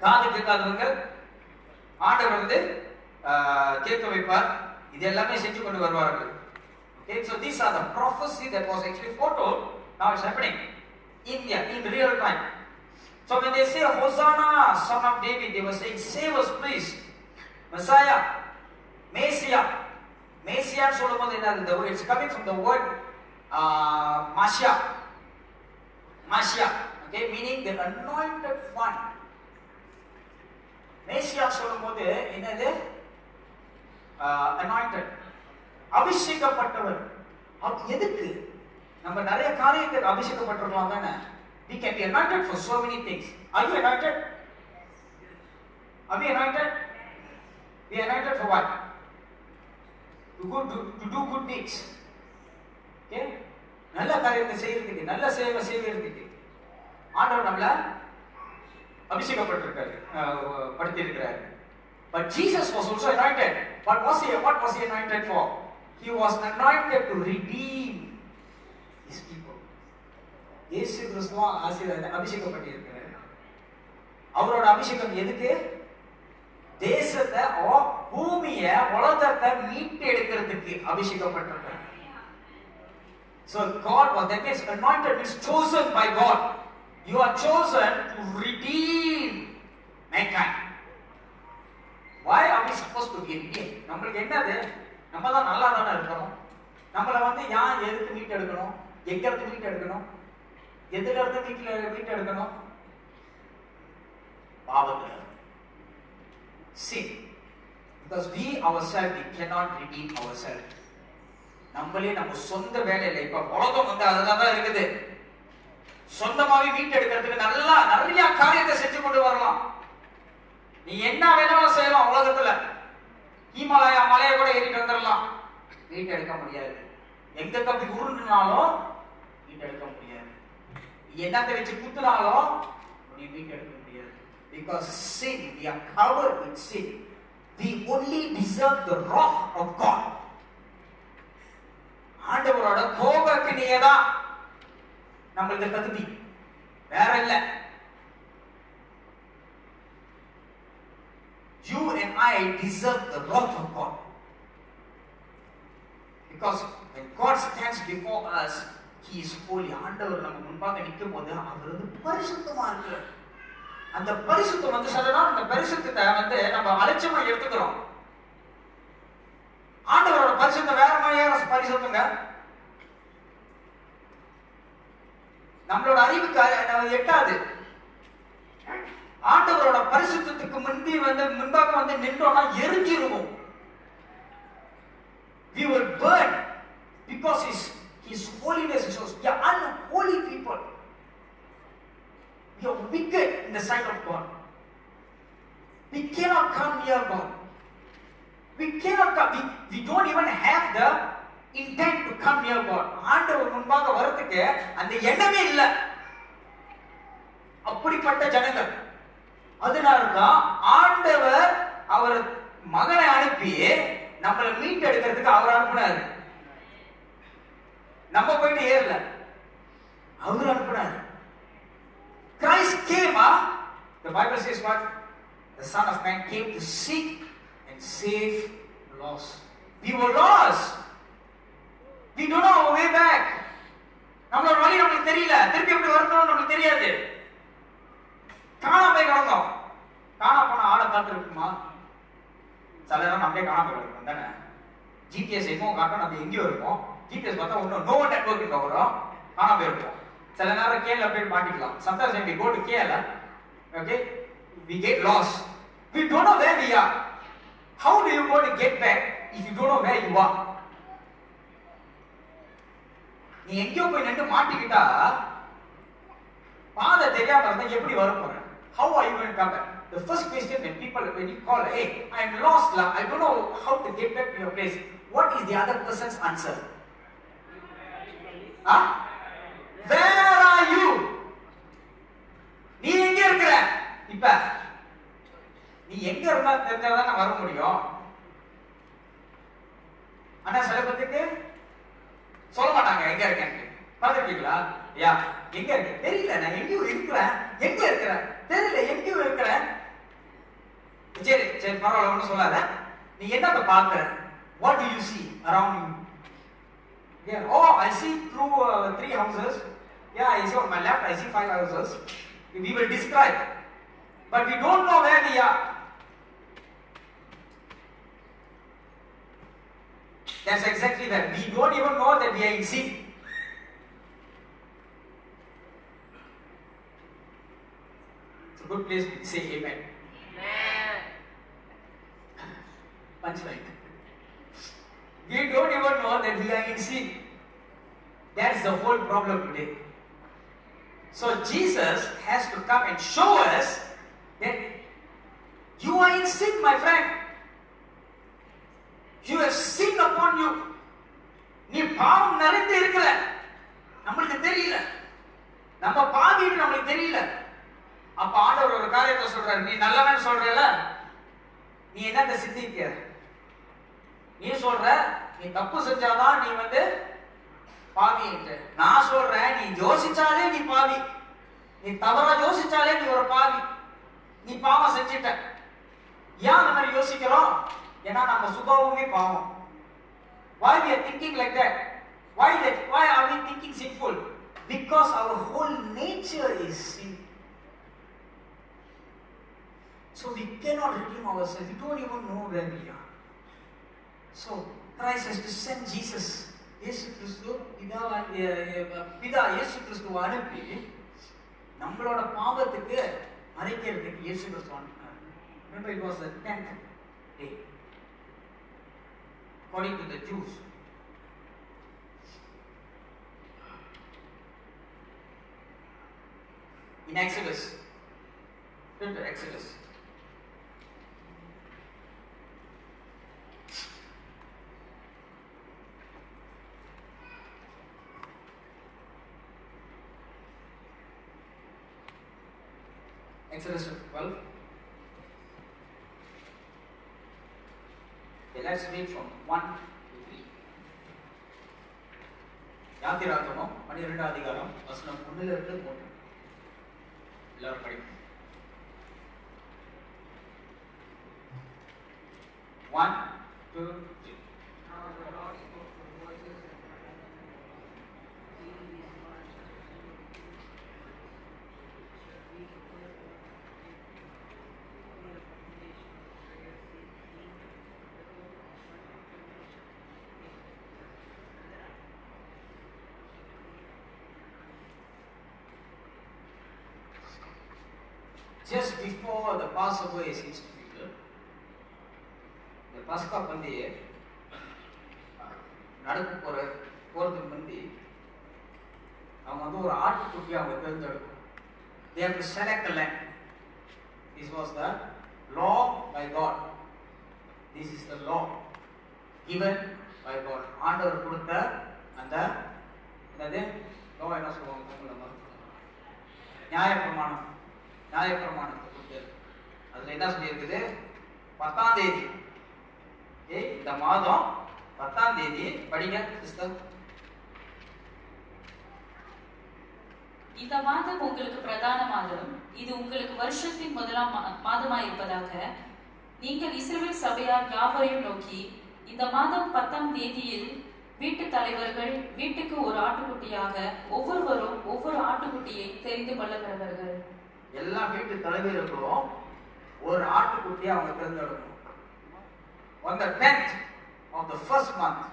காது கேட்காதவங்க ஆண்டவர் வந்து கேட்க வைப்பார். இது எல்லாமே செஞ்சு கொண்டு வருவார்கள். Okay, so these are the prophecy that was actually foretold. Now it's happening in real time. So when they say Hosanna, son of David, they were saying, save us please. Messiah, Messiah சொல்லும்போது என்னது? It's coming from the word Mashiach. Messiah. Okay, meaning the anointed one. Messiah சொல்லும்போது என்னது? Anointed. அபிஷேகப்பட்டவர். அது எதுக்கு? நம்ம நிறைய காரியத்துக்கு அபிஷேகப்பட்டிருக்கோம் தானே? We can be anointed for so many things. Are you anointed? Are we anointed? We are anointed for what? To do good deeds. Okay? நல்ல காரியத்தை செய்யறதுக்கு, நல்ல சேவை செய்யறதுக்கு ஆண்டவர் நம்மள அபிஷேகப்பட்டிருக்காரு, படுத்தியிருக்கிறாரு. But Jesus was also anointed. What was he anointed for? He was anointed to redeem his people. இயேசு கிறிஸ்துவ அபிஷேகப்பட்டிருக்கிறார். அவரோட அபிஷேகம் எதுக்கு? தேசத்தை, பூமியை, உலகத்தை மீட்டு எடுக்கிறதுக்கு அபிஷேகப்பட்டிருக்கிறார். So God was, that means anointed means chosen by God. You are chosen to redeem mankind. Why are we supposed to be redeemed? நம்மளுக்கு என்னது? நம்ம தான் நல்லா தானே இருக்கணும். நம்மளை யார் எதுக்கு மீட்டு எடுக்கணும்? எங்க இருந்து மீட்டு எடுக்கணும்? எதுல இருந்து மீட்டு எடுக்கணும்? பாவத்துல. Sin. Because we ourselves, we cannot redeem ourselves. நம்மளே நம்ம சொந்த வேலையில இப்ப உலகம் அதுதான் தான் இருக்குது. சொந்தமாவே மீட்டு எடுக்கிறதுக்கு நிறைய காரியத்தை செஞ்சு கொண்டு வரலாம். நீ என்ன வேணாலும் செய்யலாம் உலகத்துல. ஹிமாலயா மலையை கூட ஏறிட்டு வந்துடலாம். மீட்டு எடுக்க முடியாது. எங்க தப்பி உருண்டுனாலும் மீட்டு எடுக்க முடியாது. என்னத்தை வச்சு குத்துனாலும் நீ மீட்டு எடுக்க முடியாது. Because sin, we are covered with sin. We only deserve the wrath of God. ஆண்டவரோட கோபக்கினியே தான் நம்மளுக்கு தகுதி, வேற இல்ல. You and I deserve the wrath of God. Because when God stands before us, He is holy. ஆண்டவர் நம்ம முன்பாக நிற்கும் போது அவர் பரிசுத்தமா இருக்கிறார். அந்த பரிசுத்தம் சொல்லனா, அந்த பரிசுத்தத்தை நம்ம அலட்சியமா எடுத்துக்கிறோம். ஆண்டவரோட பரிசுத்தம் வேற மாதிரியான பரிசுத்தங்க. நம்மளோட அறிவுக்கு எட்டாது. ஆண்டவரோட பரிசுத்தத்துக்கு முன்பாக நின்றோம்னா எரிஞ்சிருவோம். We will burn because His holiness shows. We are unholy people. We are wicked in the sight of God. We cannot come near God. We cannot come. We don't even have the intent to come near God. ஆண்டவர் முன்பாக வரதுக்கு அந்த எண்ணமே இல்ல. அப்படிப்பட்ட ஜனங்கள். அதனாலதான் ஆண்டவர் அவர் மகனை அனுப்பி நம்மளை மீட்டு எடுக்கிறதுக்கு அவர் அனுப்பினார். நம்ம போயிட்டு ஏறல, அவர் அனுப்பினார். Christ came. The Bible says what? The Son of Man came to seek and save lost. We were lost. We don't know our way back. நம்மளோட வழி நமக்கு தெரியல. திருப்பி எப்படி வரணும் நமக்கு தெரியாது. காணாம போய் கிடந்தோம். காணாம போன ஆளை பார்த்துருக்குமா? சில நேரம் நம்மளே காணாம போய் கிடக்கும் தானே. ஜிபிஎஸ் எங்கோ காட்டும், நம்ம எங்கேயோ இருப்போம். ஜிபிஎஸ் பார்த்தா ஒன்றும் நோ நெட்வொர்க் வரும், காணாம போயிருப்போம். சில நேரம் கேல போய் மாட்டிக்கலாம். Sometimes when we go to Kerala, okay, we get lost. We don't know where we are. How do you go to get back if you don't know where you are? நீ எங்கேயோ போய் நின்று மாட்டிக்கிட்டா பாதை தெரியாம இருந்தா எப்படி வர போற? How are you going to come back? The first question when you call, hey, I am lost, I don't know how to get back to your place. What is the other person's answer? Where are you? நீ எங்க இருக்கிற? இப்ப நீ எங்க இருந்தா தெரிஞ்சாதான் நான் வர முடியும். ஆனா சில பேருக்கு சொல்ல மாட்டாங்க எங்க இருக்கேன்னு. பாத்துருக்கீங்களா? யா எங்க இருக்கு தெரியல, நான் எங்கேயோ இருக்கிறேன். எங்க இருக்கிறேன் தெரியல, எங்கேயோ இருக்கிறேன். சரி சரி பரவாயில்ல, ஒன்றும் சொல்லாத. நீ என்னத்தை பார்க்கிற? What do you see around you? Yeah. Oh, I see through 3 houses. Yeah, I see on my left, I see 5 houses. We will describe, but we don't know where we are. That's exactly that. We don't even know that we are in sin. place, say amen. Amen. Punchline. We don't even know that we are in sin. That's the whole problem today. So Jesus has to come and show us that you are in sin, my friend. You have sin upon you. நீ பாவம் நிறைந்து இருக்கிற. நமக்கு தெரியல. நம்ம பாவின்னு நமக்கு தெரியல. அப்ப ஆண்டவர் ஒரு காரியத்தை சொல்றாரு. நீ நல்லவன் சொல்றல. நீ என்னத்தை சிந்திக்க? நீ சொல்ற நீ தப்பு செஞ்சாதான் நீ பாவி என்று. நான் சொல்றேன் நீ யோசிச்சாலே நீ பாவி. நீ தவறா யோசிச்சாலே நீ ஒரு பாவி. நீ பாவம் செஞ்சிட்ட. ஏன் அந்த மாதிரி யோசிக்கிறோம்? ஏன்னா நம்ம சுபாவமே பாவம். Why we are thinking like that? Why are we thinking sinful? Because our whole nature is sin. So we cannot redeem ourselves. We don't even know where we are. So Christ has to send Jesus. இயேசு கிறிஸ்து பிதா இயேசு கிறிஸ்துவை அனுப்பி நம்மளோட பாவத்துக்கு மறைக்கிறதுக்கு இயேசு கிறிஸ்து அனுப்பினார். Remember, it was the 10th day according to the Jews. In Exodus, turn to Exodus. Exodus 12. Okay, let's read from 1 to 3. யாத்திராகமம் 12 அதிகாரம் வசனம் 1 லிருந்து 3. எல்லாரும் படிப்போம். 1, 2, 3. Just before the Passover is instituted, the Pascha பந்தியை நடக்க போறதுக்கு முந்தி அவங்க ஒரு ஆட்டுக்குட்டி அவங்க தேர்ந்தெடுக்கணும். They have to select a lamb. This was the law by God. This is the law given by God. ஆண்டவர் கொடுத்த அந்த என்னது law என்ன சொல்லுவாங்க தமிழ்ல? நியாயப்பிரமாணம். நியாயப்பிரமாணத்தை கொடுத்தது. அதுல என்ன சொல்லி இருக்குது? 10ஆம் தேதி இந்த மாதம் 10ஆம் தேதி படிங்க சிஸ்டர். இந்த மாதம் உங்களுக்கு பிரதான மாதம். இது உங்களுக்கு வருஷத்தின் முதலாம் மாதமாயிருப்பதாக நீங்கள் இஸ்ரவேல் சபையார் யாவரையும் நோக்கி, இந்த மாதம் 10ஆம் தேதியில் வீட்டு தலைவர்கள் வீட்டுக்கு ஒரு ஆட்டுக்குட்டியாக ஒவ்வொருவரும் ஒவ்வொரு ஆட்டுக்குட்டியை தெரிந்து கொள்ள கடவர்கள். எல்லா வீட்டு தலைவர்களும் ஒரு ஆட்டுக்குட்டியை அவங்க தேர்ந்தெடுக்கணும். On the 10th of the first month,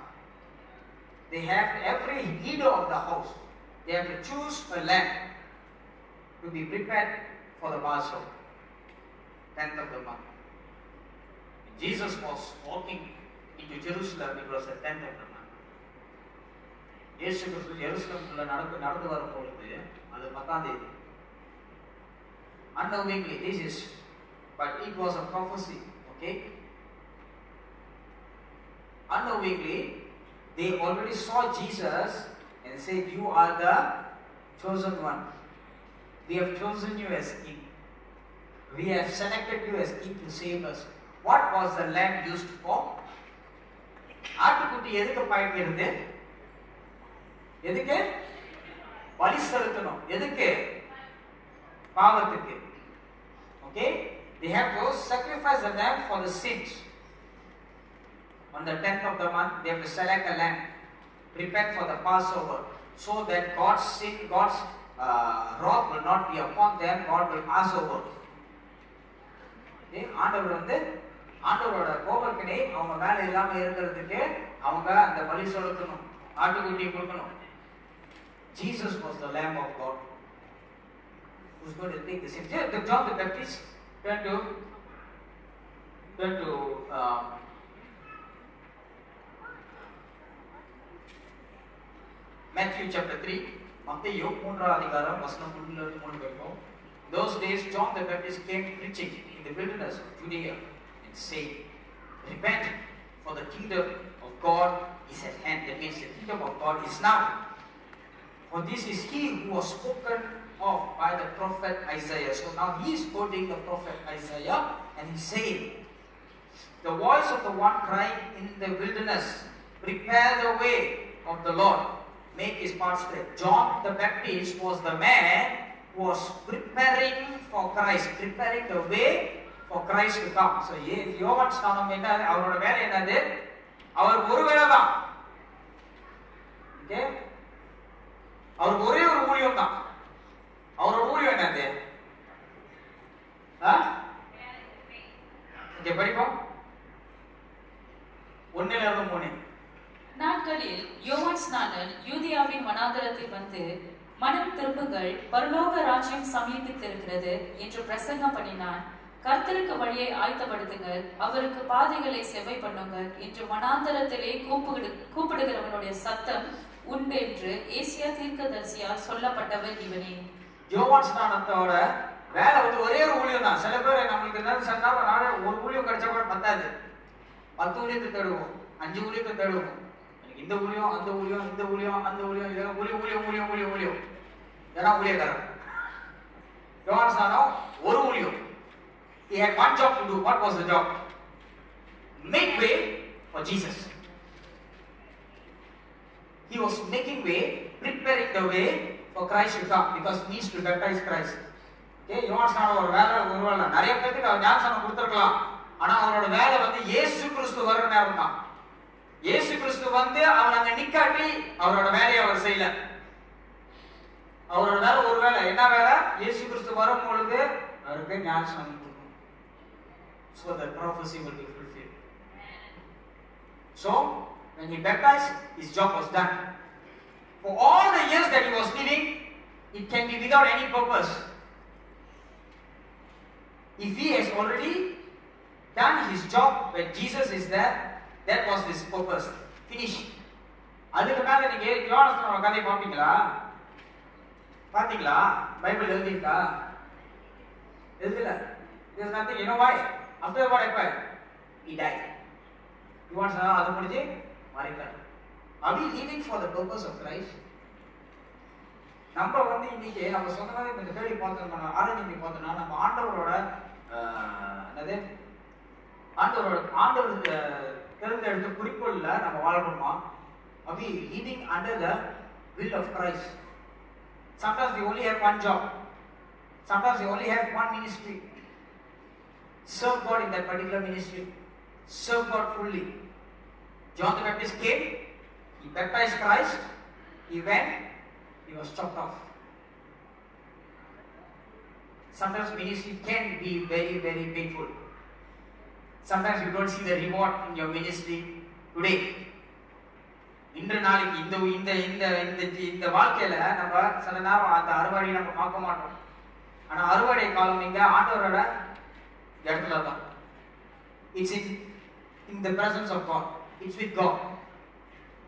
they have every leader of the house. They have to choose a lamb to be prepared for the Passover. 10th of the month. When Jesus was walking into Jerusalem, it was the 10th of the month. இயேசு கிறிஸ்து எருசலேமுக்குள்ள நடந்து வரும் பொழுது அது 10ஆம் தேதி. Unknowingly, this is, but it was a prophecy, okay? Unknowingly, they already saw Jesus and said, "You are the chosen one. We have chosen you as king. We have selected you as king to save us." What was the lamb used for? ஆட்டுக்குட்டி எதுக்கு பயன்படுது? எதுக்கு? பலி செலுத்தணும். எதுக்கு? பாவத்துக்கு. Okay? They have to sacrifice the lamb for the sins. On the 10th of the month, they have to select a lamb, prepared for the Passover, so that God's sin, God's wrath will not be upon them. God will pass over. Okay? ஆண்டவரோட கோபத்தினை அவங்க மேல இல்லாம இருக்கிறதுக்கு அவங்க அந்த பலி செலுத்தணும், ஆட்டுக்குட்டி கொடுக்கணும். Jesus was the Lamb of God who's going to take the same. John the Baptist, turn to Matthew chapter 3, மத்தேயு 3ஆம் அதிகாரம் வசனம் 1 ல 3 வரைக்கும். Those days John the Baptist came preaching in the wilderness of Judea and saying, repent, for the kingdom of God is at hand. That means the kingdom of God is now. For this is he who was spoken of by the prophet Isaiah. So now he is quoting the prophet Isaiah and he's saying, the voice of the one crying in the wilderness, prepare the way of the Lord, make his path straight. John the Baptist was the man who was preparing for Christ, preparing the way for Christ to come. So யோவான் ஸ்நானம் என்ன, அவரோட வேலை என்னது? அவர் ஒரு வேலை தான். Okay, அவருக்கு ஒரே ஒரு ஊழியம் தான். அவரோட ஊழியம் என்னது? இங்க படிப்போம் 1:3. நாட்களில் யோவான் ஸ்நானன் யூதியாவின் வனாந்தரத்தில் வந்து, மனம் திரும்புங்கள், பரலோக ராஜ்யம் சமீபித்திருக்கிறது என்று பிரசங்கம் பண்ணினான். கர்த்தருக்கு வழியை ஆயத்தப்படுத்துங்கள், அவருக்கு பாதைகளை செவ்வை பண்ணுங்கள் என்று வனாந்தரத்திலே கூப்பிடுகிறவனுடைய சத்தம் உண்டு என்று ஏசியா தீர்க்கதரிசியால் சொல்லப்பட்டவர் இவனே. யோவான் ஸ்நானத்தோட வேலை வந்து ஒரே ஒரு ஊழியம் தான். சில பேர் நம்மளுக்கு சொன்னா ஒரு ஊழியம் கிடைச்சா கூட பத்தாது, 10 ஊழியத்தை தேடுவோம், 5 ஊழியத்தை தேடுவோம். இந்த ஊழியம், அந்த ஊழியம், இந்த ஊழியம், அந்த ஊழியம், இதெல்லாம் ஊழியம் இதெல்லாம் ஊழியக்காரன். யோவான் ஸ்நானம் ஒரு ஊழியம். He had one job to do. What was the job? Make way for Jesus. He was making way, preparing the way for Christ to come, because he needs to baptize Christ. Okay, யோவான் ஸ்நானம் ஒரு வேலை நிறைய பேருக்கு அவர் ஞானஸ்நானம் கொடுத்திருக்கலாம். ஆனா அவரோட வேலை வந்து இயேசு கிறிஸ்து வர்ற நேரம் தான். இயேசு கிறிஸ்து வந்து அவர் அங்க நிக்காட்டி அவரோட வேலையை அவர் செய்யல. அவரோட வேலை ஒரு வேலை, என்ன வேலை? இயேசு கிறிஸ்து வரும் பொழுது அவருக்கு ஞானஸ்நானம் கொடுக்கணும். So the prophecy will be fulfilled. So when he baptized, his job was done. For all the years that he was living, it can be without any purpose. If he has already done his job when Jesus is there, that was his purpose. Finish. அதுக்கு மேல நீங்க யோவான் கதை பாப்பீங்களா? பாத்தீங்களா? Bible எழுதிருக்கா? எழுதல. There is nothing. You know why? After what happened? He died. யோவான் சொன்னா அது முடிஞ்சு மரித்தார். Are we living for the purpose of Christ? நம்ம வந்து இன்னைக்கு நம்ம சொன்ன மாதிரி இந்த தேடி பார்த்தோம்னா, ஆராய்ச்சி பார்த்தோம்னா, நம்ம ஆண்டவரோட என்னது, ஆண்டவர் தேர்ந்தெடுத்த குறிக்கோள்ல நம்ம வாழ்றோமா? Are we living under the will of Christ? Sometimes we only have one job. Sometimes we only have one ministry. Serve God in that particular ministry. Serve God fully. John the Baptist came, he baptized Christ, he went, he was chopped off. Sometimes ministry can be very, very painful. Sometimes you don't see the reward in your ministry today. இன்று நாளைக்கு இந்த இந்த இந்த இந்த வாழ்க்கையில நம்ம சில நேரம் அந்த அறுவடையை நம்ம பார்க்க மாட்டோம். ஆனா அறுவடை காலம் இங்க ஆண்டவரோட இடத்துல தான். It's in the presence of God. It's with God.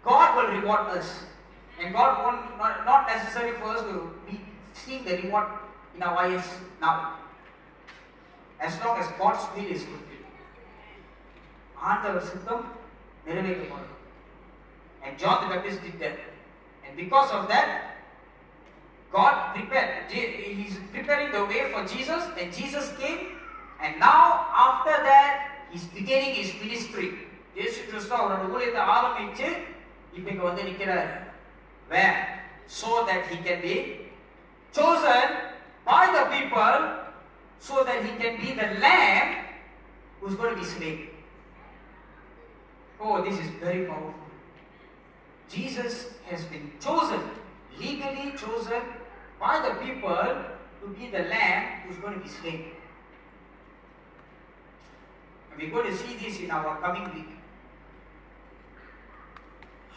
God will reward us, and God won't not necessary for us to be seeing the reward in our eyes now. As long as God's will is fulfilled, ஆண்டவர் சித்தம் நிறைவேற்றப்படும். And John the Baptist did that, and because of that, God prepared. He's preparing the way for Jesus, and Jesus came, and now after that, he's beginning his ministry. இயேசு கிறிஸ்து அவரோட ஊழியத்தை ஆரம்பிச்சு இப்ப இங்க வந்து நிக்கிறார். Where? So that he can be chosen by the people, so that he can be the lamb who's going to be slain. Oh, this is very powerful. Jesus has been chosen, legally chosen by the people to be the lamb who's going to be slain. And we're going to see this in our coming week.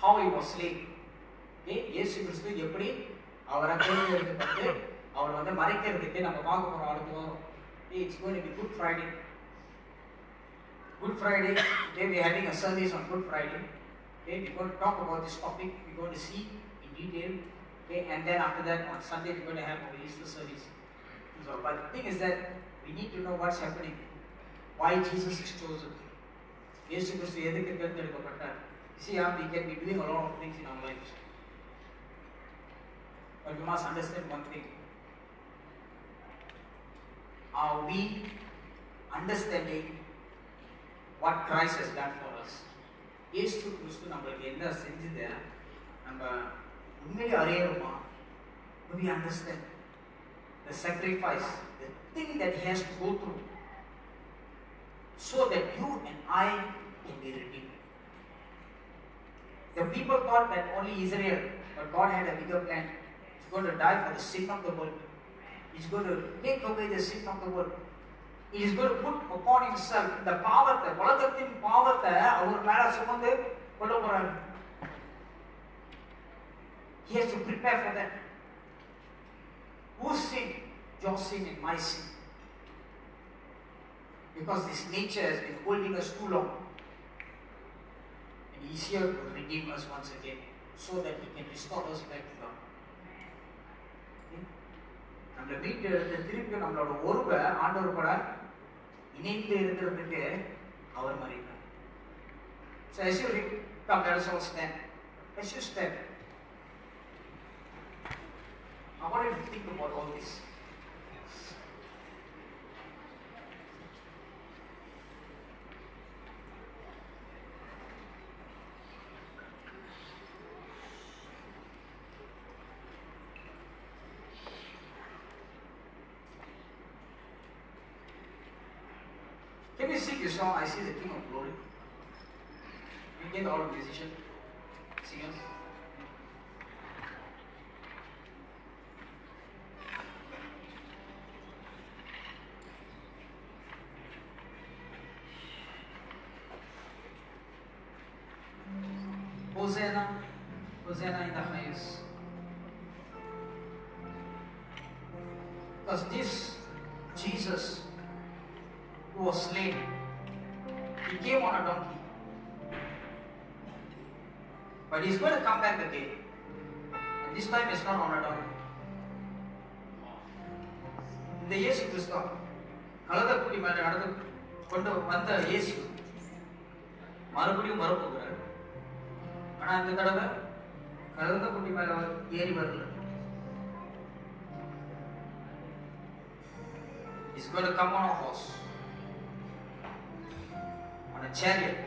How he was slain. Okay, இயேசு கிறிஸ்து எப்படி அவரை தேர்ந்தெடுக்கப்பட்டு அவளை வந்து மறைக்கிறதுக்கு நம்ம பார்க்க போகிறோம் அடுத்த வாரம். It's going to be good Friday. Good Friday, today we are having a service on Good Friday. Okay, we're going to talk about this topic, we're going to see in detail. Okay, and then after that on Sunday we're going to have our Easter service. So, but the thing is that we need to know what's happening, why Jesus is chosen. Jesus Christ எதுக்கு தேர்ந்தெடுக்கப்பட்டார். See, we can be doing a lot of things in our lives, but we must understand one thing. Are we understanding what Christ has done for us? இயேசு கிறிஸ்து நம்மளுக்கு என்ன செஞ்சது நம்ம உண்மையை அறியணுமா? Do we understand the sacrifice, the thing that he has to go through, so that you and I can be redeemed? The people thought that only Israel, but God had a bigger plan. He's going to die for the sin of the world. He's going to take away the sin of the world. He is going to put upon himself the பாவத்தை, உலகத்தின் பாவத்தை அவர் மேல சுமந்து கொள்ள போறாரு. He has to prepare for that. Whose sin? Your sin and my sin. Because this nature has been holding us too long. And he is here to redeem us once again, so that he can restore us back to God. நம்மளை மீட்டு எடுத்து திருப்பி நம்மளோட ஒருவை ஆண்டவர் கூட இணைந்து இருக்கிறதுக்கு அவர் மறித்தார். So as you come, let us all stand. As you stand, I want you to think about all this. Can we sing this song, I See the King of Glory? We get all the musicians, singers. Hosanna, Hosanna in the highest. Because this Jesus who was slain, he came on a donkey, but he's going to come back again, and this time it's not on a donkey. இந்த இயேசு கிறிஸ்து கழுதை குட்டி மேல நடந்து கொண்டு வந்த இயேசு மறுபடியும் வரப்போகிறார். ஆனா இந்த தடவை கழுதை குட்டி மேல ஏறி வரல. He's going to come on a horse, on a chariot.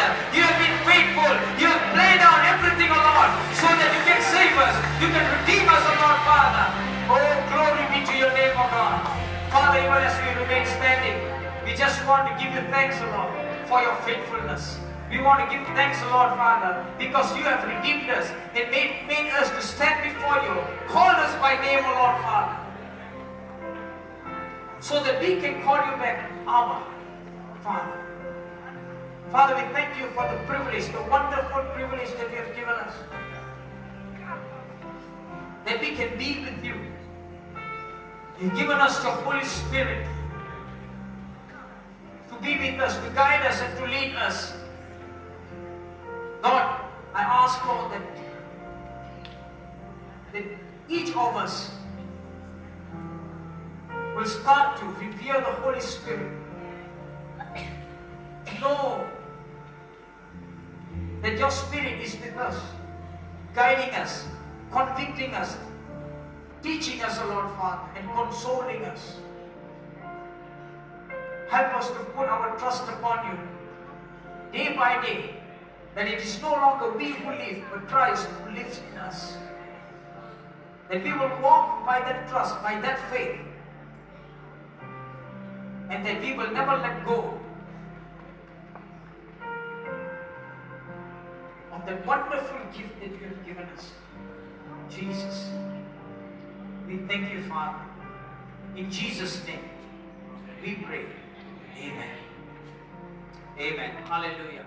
Father. You have been faithful. You have laid down everything, O Lord, so that you can save us. You can redeem us, O Lord, Father. Oh, glory be to your name, O God. Father, even as we remain standing, we just want to give you thanks, O Lord, for your faithfulness. We want to give thanks, O Lord, Father, because you have redeemed us and made us to stand before you, called us by name, O Lord, Father, so that we can call you back, our Father. Father, we thank you for the privilege, the wonderful privilege that you have given us, that we can be with you. You've given us your Holy Spirit to be with us, to guide us and to lead us. Lord, I ask, Lord, that each of us will start to revere the Holy Spirit. Know that your Spirit is with us, guiding us, convicting us, teaching us, O Lord Father, and consoling us. Help us to put our trust upon you day by day, that it is no longer we who live, but Christ who lives in us. That we will walk by that trust, by that faith, and that we will never let go of the wonderful gift that you have given us, Jesus. We thank you, Father. In Jesus' name, we pray. Amen. Amen. Hallelujah.